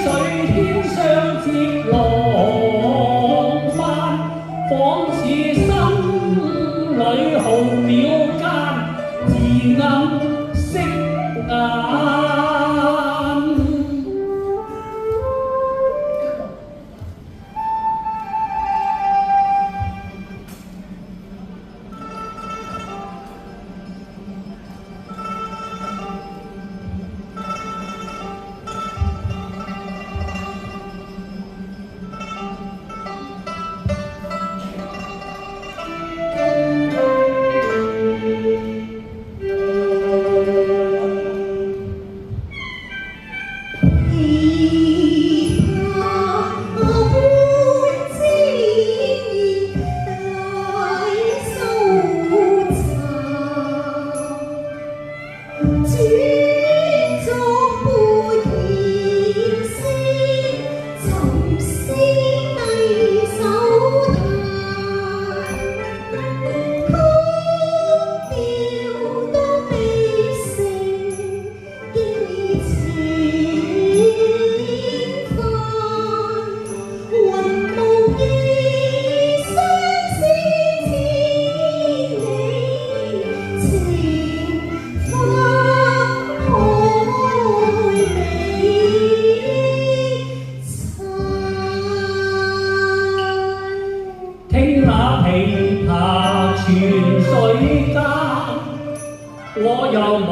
水天相接浪翻，仿似心裏毫秒間自暗色眼。我又忘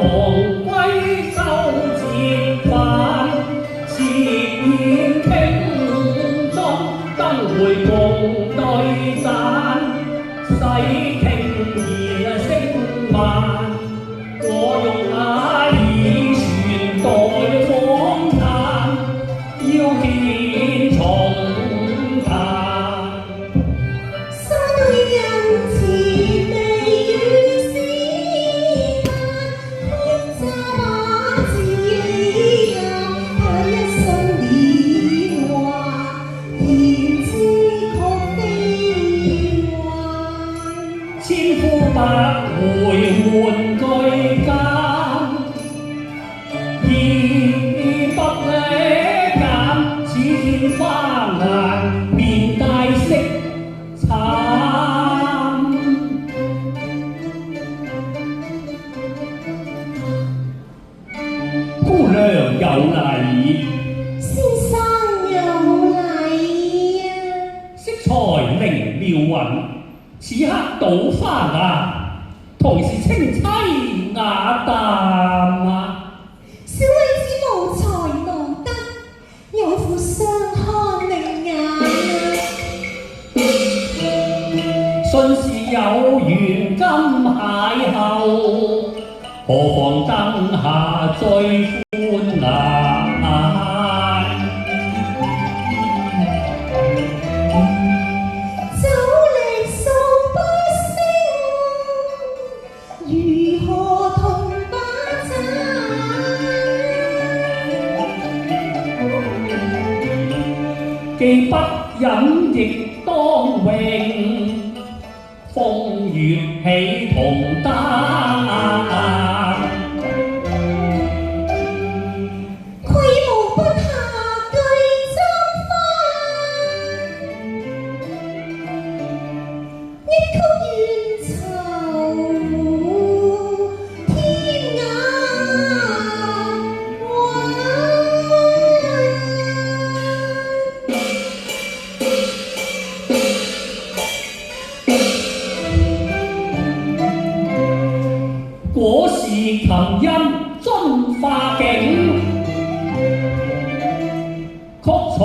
歸舟接返，切宴傾中燈會共對盞，洗傾言聲慢，我用雅意傳代訪談，要見重彈。三對人前未遇時間，天差自己呀，他一生年華，言之確非幻。千呼百回換句間，意不理減，似見花顏面帶色慘。姑娘有禮，先生有禮呀，色彩明妙韻，此刻倒花顏，同是清凄雅淡啊！小女子無才無德，有負相看另眼呀。信是有緣今邂逅，何妨燈下最歡顏。酒力訴不聲，如何同把盞？既不飲亦當詠，風月喜同擔。愧無不下句簪花，一曲怨愁天涯果是琴音遵化境，曲從